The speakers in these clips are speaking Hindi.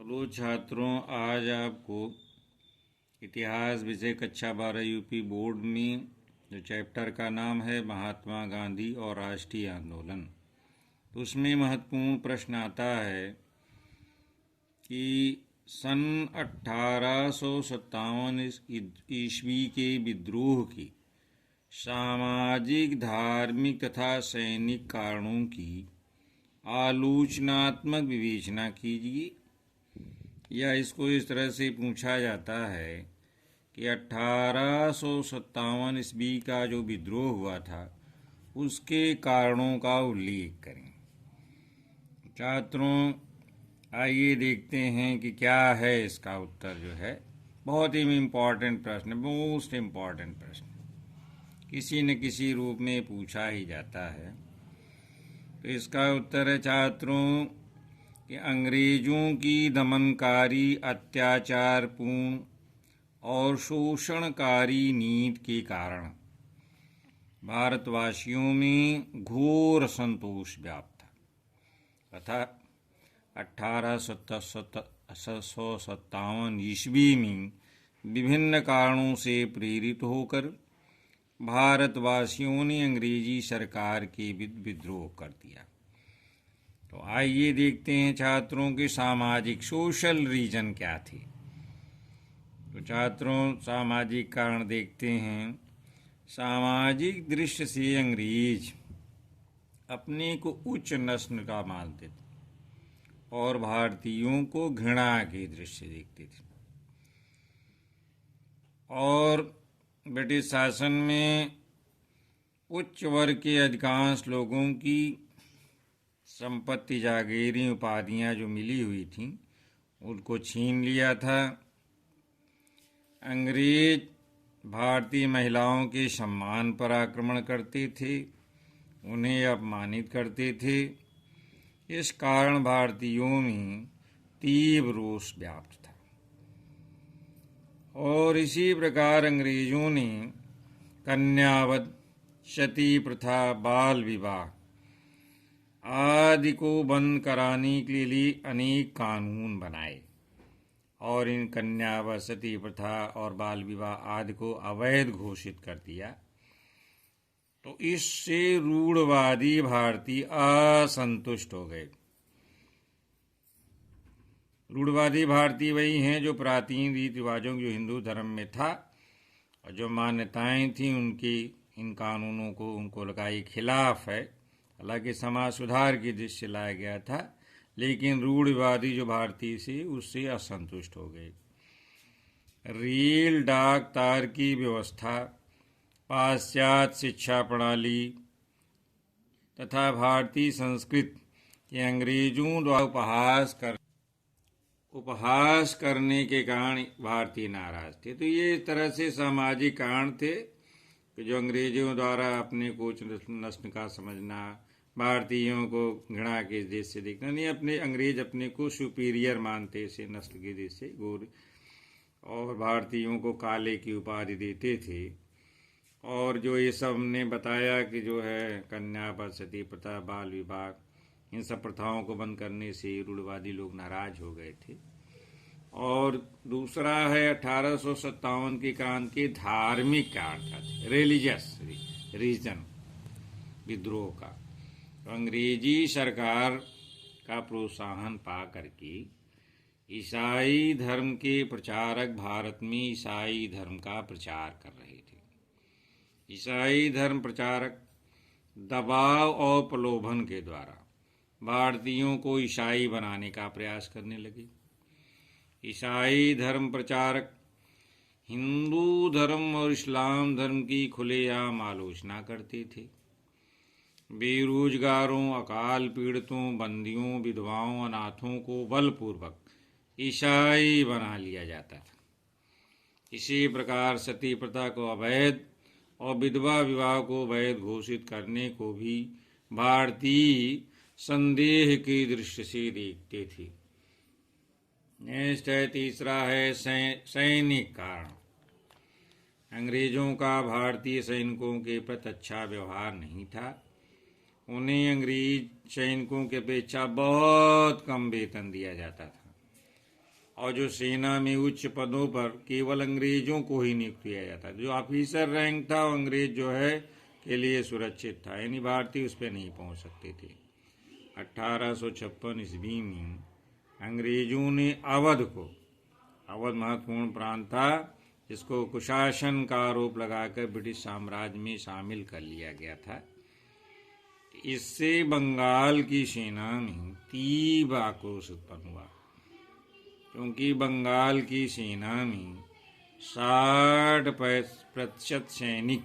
लो छात्रों, आज आपको इतिहास विषय कक्षा 12 यूपी बोर्ड में जो चैप्टर का नाम है महात्मा गांधी और राष्ट्रीय आंदोलन, तो उसमें महत्वपूर्ण प्रश्न आता है कि सन 1857 ईस्वी के विद्रोह की सामाजिक, धार्मिक तथा सैनिक कारणों की आलोचनात्मक विवेचना कीजिए। या इसको इस तरह से पूछा जाता है कि 1857 ईस्वी का जो विद्रोह हुआ था उसके कारणों का उल्लेख करें। छात्रों, आइए देखते हैं कि क्या है इसका उत्तर। जो है बहुत ही इम्पॉर्टेंट प्रश्न, मोस्ट इम्पॉर्टेंट प्रश्न, किसी न किसी रूप में पूछा ही जाता है। तो इसका उत्तर है छात्रों कि अंग्रेजों की दमनकारी, अत्याचारपूर्ण और शोषणकारी नीति के कारण भारतवासियों में घोर असंतोष व्याप्त था तथा 1857 ईस्वी में विभिन्न कारणों से प्रेरित होकर भारतवासियों ने अंग्रेजी सरकार के विरुद्ध विद्रोह कर दिया। तो आइए देखते हैं छात्रों के सामाजिक, सोशल रीजन क्या थे। तो छात्रों, सामाजिक कारण देखते हैं। सामाजिक दृष्टि से अंग्रेज अपने को उच्च नस्ल का मानते थे और भारतीयों को घृणा की दृष्टि से देखते थे, और ब्रिटिश शासन में उच्च वर्ग के अधिकांश लोगों की संपत्ति, जागीरें, उपाधियां जो मिली हुई थीं उनको छीन लिया था। अंग्रेज भारतीय महिलाओं के सम्मान पर आक्रमण करते थे, उन्हें अपमानित करते थे। इस कारण भारतीयों में तीव्र रोष व्याप्त था और इसी प्रकार अंग्रेजों ने कन्यावध, सती प्रथा, बाल विवाह आदि को बंद कराने के लिए अनेक कानून बनाए और इन कन्यावध, सती प्रथा और बाल विवाह आदि को अवैध घोषित कर दिया। तो इससे रूढ़वादी भारतीय असंतुष्ट हो गए। रूढ़वादी भारतीय वही हैं जो प्राचीन रीति रिवाजों, जो हिंदू धर्म में था और जो मान्यताएं थीं उनकी, इन कानूनों को उनको लगा ये खिलाफ है। हालांकि समाज सुधार की दृष्टि से लाया गया था, लेकिन रूढ़वादी जो भारतीय से उससे असंतुष्ट हो गए। रेल, डाक, तार की व्यवस्था, पाश्चात्य शिक्षा प्रणाली तथा भारतीय संस्कृति के अंग्रेजों द्वारा उपहास करने के कारण भारतीय नाराज थे। तो ये इस तरह से सामाजिक कारण थे कि जो अंग्रेजों द्वारा अपने को उच्च नस्ल का समझना, भारतीयों को घृणा के दृष्टि से देखना, नहीं, अपने अंग्रेज अपने को सुपीरियर मानते से नस्ल के दृष्टि से गोरे, और भारतीयों को काले की उपाधि देते थे। और जो ये सब ने बताया कि जो है कन्यावध, सती प्रथा, बाल विवाह, इन सब प्रथाओं को बंद करने से रूढ़वादी लोग नाराज हो गए थे। और दूसरा है 1857 की क्रांति के धार्मिक कारण था, रिलीजियस रीजन विद्रोह का। तो अंग्रेजी सरकार का प्रोत्साहन पा करके ईसाई धर्म के प्रचारक भारत में ईसाई धर्म का प्रचार कर रहे थे। ईसाई धर्म प्रचारक दबाव और प्रलोभन के द्वारा भारतीयों को ईसाई बनाने का प्रयास करने लगे। ईसाई धर्म प्रचारक हिंदू धर्म और इस्लाम धर्म की खुलेआम आलोचना करते थे। बेरोजगारों, अकाल पीड़ितों, बंदियों, विधवाओं, अनाथों को बलपूर्वक ईसाई बना लिया जाता था। इसी प्रकार सती प्रथा को अवैध और विधवा विवाह को वैध घोषित करने को भी भारतीय संदेह की दृष्टि से देखते थे। नेक्स्ट है, तीसरा है सैनिक कारण। अंग्रेजों का भारतीय सैनिकों के प्रति अच्छा व्यवहार नहीं था। उन्हें अंग्रेज सैनिकों की अपेक्षा बहुत कम वेतन दिया जाता था। और जो सेना में उच्च पदों पर केवल अंग्रेजों को ही नियुक्त किया जाता। जो ऑफिसर रैंक था वो अंग्रेज जो है के लिए सुरक्षित था, यानी भारतीय उस पर नहीं पहुंच सकते थे। 1856 ईस्वी में अंग्रेजों ने अवध महत्वपूर्ण प्रांत था, जिसको कुशासन का आरोप लगाकर ब्रिटिश साम्राज्य में शामिल कर लिया गया था। इससे बंगाल की सेना में तीव्र आक्रोश उत्पन्न हुआ, क्योंकि बंगाल की सेना में 60% सैनिक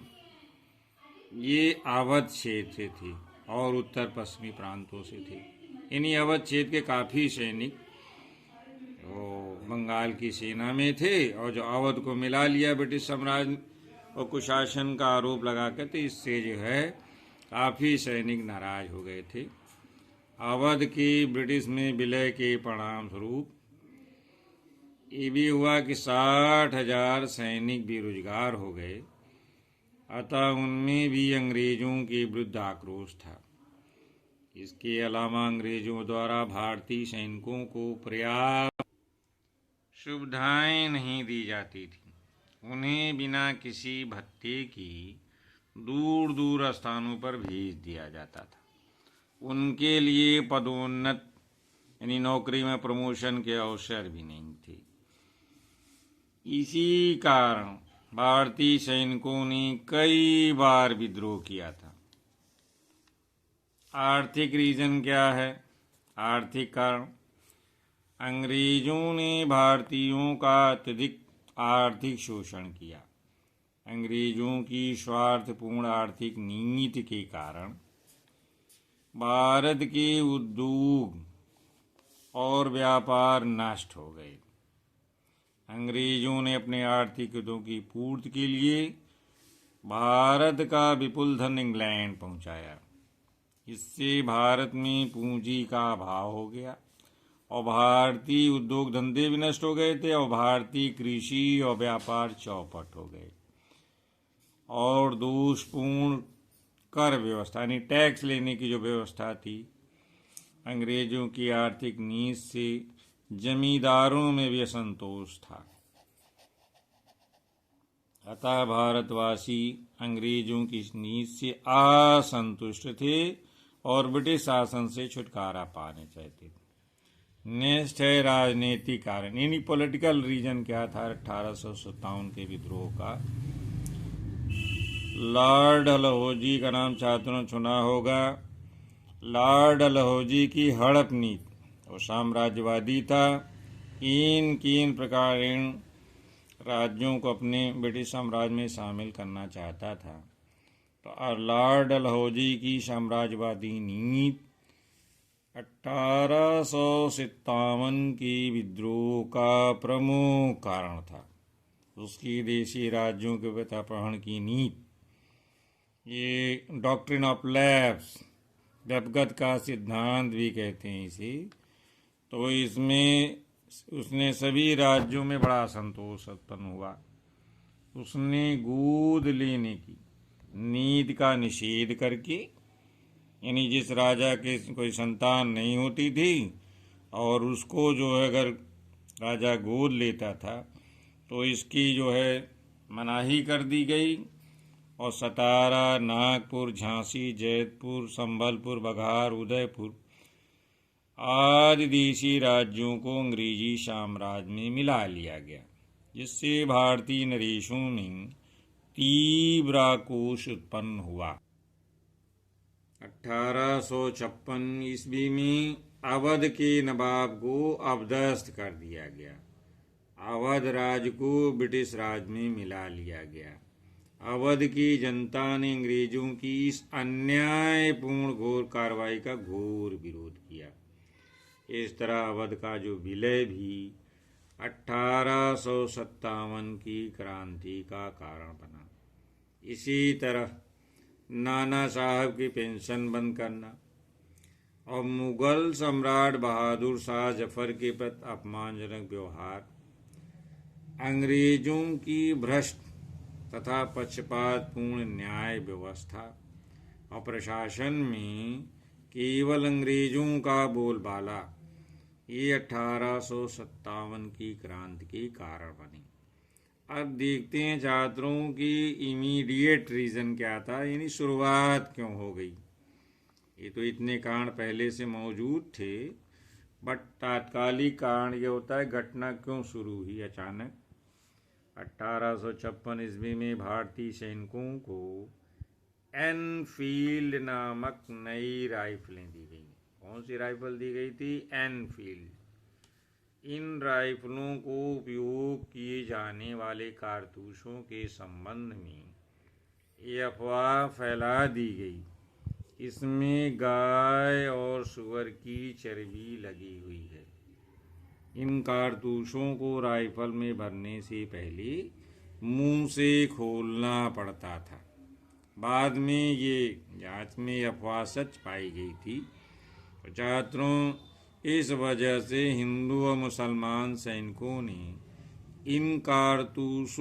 ये अवध क्षेत्र से थे और उत्तर पश्चिमी प्रांतों से थे। इन्हीं अवध क्षेत्र के काफ़ी सैनिक बंगाल की सेना में थे, और जो अवध को मिला लिया ब्रिटिश साम्राज्य और कुशासन का आरोप लगाकर, तो इससे जो है काफ़ी सैनिक नाराज हो गए थे। अवध की ब्रिटिश में विलय के परिणाम स्वरूप ये भी हुआ कि 60,000 सैनिक बेरोजगार हो गए। अतः उनमें भी अंग्रेजों के विरुद्ध आक्रोश था। इसके अलावा अंग्रेजों द्वारा भारतीय सैनिकों को पर्याप्त सुविधाएं नहीं दी जाती थी। उन्हें बिना किसी भत्ते की दूर दूर स्थानों पर भेज दिया जाता था। उनके लिए पदोन्नत यानी नौकरी में प्रमोशन के अवसर भी नहीं थे। इसी कारण भारतीय सैनिकों ने कई बार विद्रोह किया था। आर्थिक रीजन क्या है? आर्थिक कारण, अंग्रेजों ने भारतीयों का अत्यधिक आर्थिक शोषण किया। अंग्रेजों की स्वार्थपूर्ण आर्थिक नीति के कारण भारत के उद्योग और व्यापार नष्ट हो गए। अंग्रेजों ने अपने आर्थिक हितों की पूर्ति के लिए भारत का विपुल धन इंग्लैंड पहुंचाया। इससे भारत में पूंजी का अभाव हो गया और भारतीय उद्योग धंधे भी नष्ट हो गए थे और भारतीय कृषि और व्यापार चौपट हो गए। और दोषपूर्ण कर व्यवस्था यानी टैक्स लेने की जो व्यवस्था थी, अंग्रेजों की आर्थिक नीति से जमींदारों में भी असंतोष था। अतः भारतवासी अंग्रेजों की इस नीति से असंतुष्ट थे और ब्रिटिश शासन से छुटकारा पाने चाहते थे। नेक्स्ट है राजनीतिक कारण, यानी पॉलिटिकल रीजन क्या था 1857 के विद्रोह का। लॉर्ड डलहौजी का नाम छात्रों ने सुना होगा। लॉर्ड डलहौजी की हड़प नीति और साम्राज्यवादी था। किन प्रकार इन राज्यों को अपने ब्रिटिश साम्राज्य में शामिल करना चाहता था। तो लॉर्ड डलहौजी की साम्राज्यवादी नीति 1857 की विद्रोह का प्रमुख कारण था। उसकी देशी राज्यों के प्रतापहरण की नीति, ये डॉक्ट्रिन ऑफ लैप्स, व्यपगत का सिद्धांत भी कहते हैं इसे। तो इसमें उसने सभी राज्यों में बड़ा असंतोष उत्पन्न हुआ। उसने गोद लेने की नीति का निषेध करके, यानी जिस राजा के कोई संतान नहीं होती थी और उसको जो है अगर राजा गोद लेता था तो इसकी जो है मनाही कर दी गई। और सतारा, नागपुर, झांसी, जैतपुर, संबलपुर, बघार, उदयपुर आदि देशी राज्यों को अंग्रेजी साम्राज्य में मिला लिया गया, जिससे भारतीय नरेशों में तीव्र आक्रोश उत्पन्न हुआ। 1856 ईस्वी में अवध के नवाब को अपदस्थ कर दिया गया। अवध राज्य को ब्रिटिश राज में मिला लिया गया। अवध की जनता ने अंग्रेजों की इस अन्यायपूर्ण घोर कार्रवाई का घोर विरोध किया। इस तरह अवध का जो विलय भी 1857 की क्रांति का कारण बना। इसी तरह नाना साहब की पेंशन बंद करना और मुगल सम्राट बहादुर शाह जफर के प्रति अपमानजनक व्यवहार, अंग्रेजों की भ्रष्ट तथा पक्षपातपूर्ण न्याय व्यवस्था और प्रशासन में केवल अंग्रेजों का बोलबाला ये 1857 की क्रांति के कारण बनी। अब देखते हैं छात्रों की इमीडिएट रीजन क्या था, यानी शुरुआत क्यों हो गई। ये तो इतने कारण पहले से मौजूद थे, बट तात्कालिक कारण ये होता है घटना क्यों शुरू हुई अचानक। 1856 ईस्वी में भारतीय सैनिकों को एनफील्ड नामक नई राइफलें दी गई। कौन सी राइफल दी गई थी? एनफील्ड। इन राइफलों को उपयोग किए जाने वाले कारतूसों के संबंध में ये अफवाह फैला दी गई, इसमें गाय और सुअर की चर्बी लगी हुई है। इन कारतूसों को राइफल में भरने से पहले मुंह से खोलना पड़ता था। बाद में ये जांच में अफवाह सच पाई गई थी। तो छात्रों, इस वजह से हिंदू और मुसलमान सैनिकों ने इन कारतूस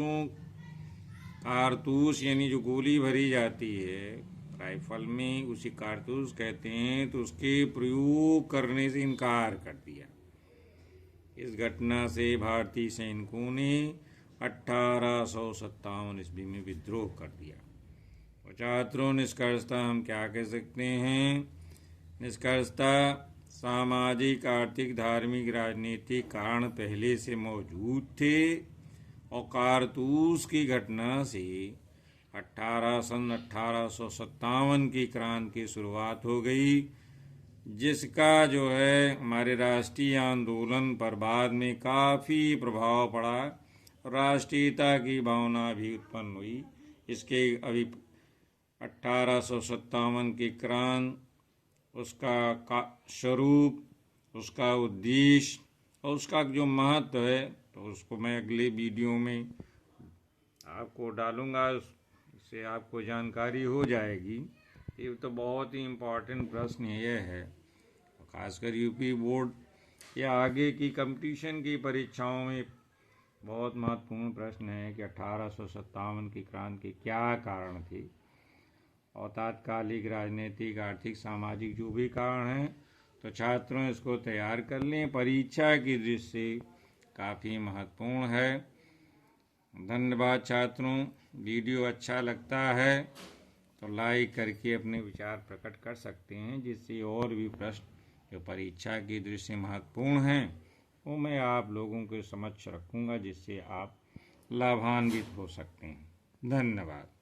यानी जो गोली भरी जाती है राइफल में, उसी कारतूस कहते हैं, तो उसके प्रयोग करने से इनकार कर दिया। इस घटना से भारतीय सैनिकों ने 1857 ईस्वी में विद्रोह कर दिया। और छात्रों, निष्कर्षतः हम क्या कह सकते हैं? निष्कर्षतः सामाजिक, आर्थिक, धार्मिक, राजनीतिक कारण पहले से मौजूद थे और कारतूस की घटना से 1857 की क्रांति की शुरुआत हो गई, जिसका जो है हमारे राष्ट्रीय आंदोलन पर बाद में काफ़ी प्रभाव पड़ा। राष्ट्रीयता की भावना भी उत्पन्न हुई। इसके अभी 1857 की क्रांति, उसका स्वरूप, उसका उद्देश्य और उसका जो महत्व है, तो उसको मैं अगले वीडियो में आपको डालूंगा, उससे आपको जानकारी हो जाएगी। ये तो बहुत ही इम्पोर्टेंट प्रश्न ये है, खासकर यूपी बोर्ड या आगे की कंपटीशन की परीक्षाओं में बहुत महत्वपूर्ण प्रश्न है कि 1857 की क्रांति के क्या कारण थे, और तात्कालिक, राजनीतिक, आर्थिक, सामाजिक जो भी कारण हैं, तो छात्रों इसको तैयार कर लें, परीक्षा की दृष्टि से काफ़ी महत्वपूर्ण है। धन्यवाद छात्रों। वीडियो अच्छा लगता है तो लाइक करके अपने विचार प्रकट कर सकते हैं, जिससे और भी प्रश्न जो परीक्षा की दृष्टि से महत्वपूर्ण हैं वो मैं आप लोगों के समक्ष रखूँगा, जिससे आप लाभान्वित हो सकते हैं। धन्यवाद।